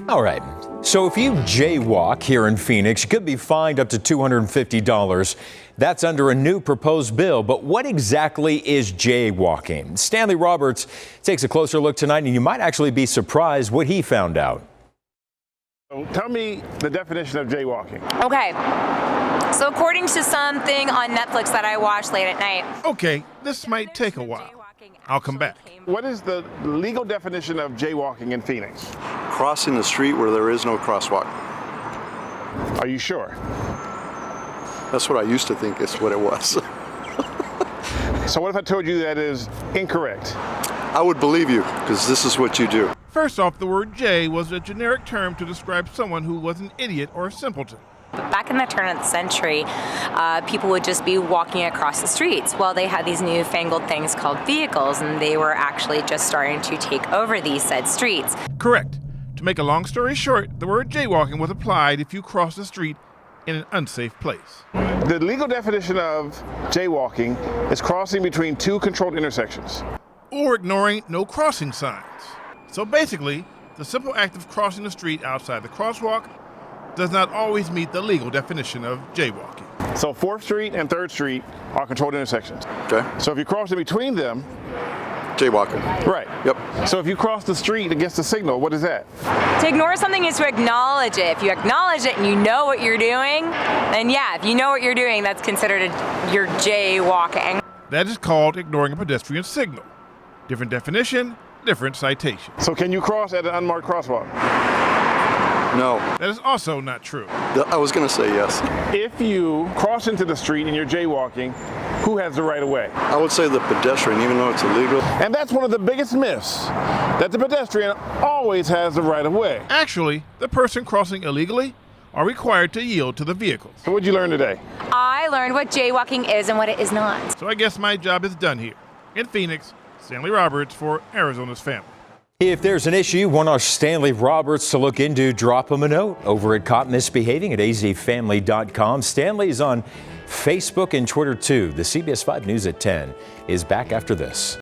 All right, so if you jaywalk here in Phoenix, you could be fined up to $250. That's under a new proposed bill. But what exactly is jaywalking? Stanley Roberts takes a closer look tonight, and you might actually be surprised what he found out. Tell me the definition of jaywalking. Okay, so according to something on Netflix that I watched late at night. Okay, this might take a while. I'll come back. What is the legal definition of jaywalking in Phoenix? Crossing the street where there is no crosswalk. Are you sure? That's what I used to think is what it was. So what if I told you that is incorrect? I would believe you, because this is what you do. First off, the word jay was a generic term to describe someone who was an idiot or a simpleton. But back in the turn of the century, people would just be walking across the streets. Well, they had these newfangled things called vehicles, and they were actually just starting to take over these said streets. Correct. To make a long story short, the word jaywalking was applied if you cross the street in an unsafe place. The legal definition of jaywalking is crossing between two controlled intersections. Or ignoring no crossing signs. So basically, the simple act of crossing the street outside the crosswalk does not always meet the legal definition of jaywalking. So 4th Street and 3rd Street are controlled intersections. Okay. So if you cross in between them, Jaywalking. right. Yep. So if you cross the street against the signal, what is that? To ignore something is to acknowledge it. If you acknowledge it and you know what you're doing, then yeah, if you know what you're doing, that's considered you're jaywalking. That is called ignoring a pedestrian signal. Different definition, different citation. So can you cross at an unmarked crosswalk? No. That is also not true. I was going to say yes. If you cross into the street and you're jaywalking, who has the right of way? I would say the pedestrian, even though it's illegal. And that's one of the biggest myths, that the pedestrian always has the right of way. Actually, the person crossing illegally are required to yield to the vehicles. So what'd you learn today? I learned what jaywalking is and what it is not. So I guess my job is done here. In Phoenix, Stanley Roberts for Arizona's Family. If there's an issue you want our Stanley Roberts to look into, drop him a note over at Caught Misbehaving at azfamily.com. Stanley's on Facebook and Twitter too. The CBS 5 News at 10 is back after this.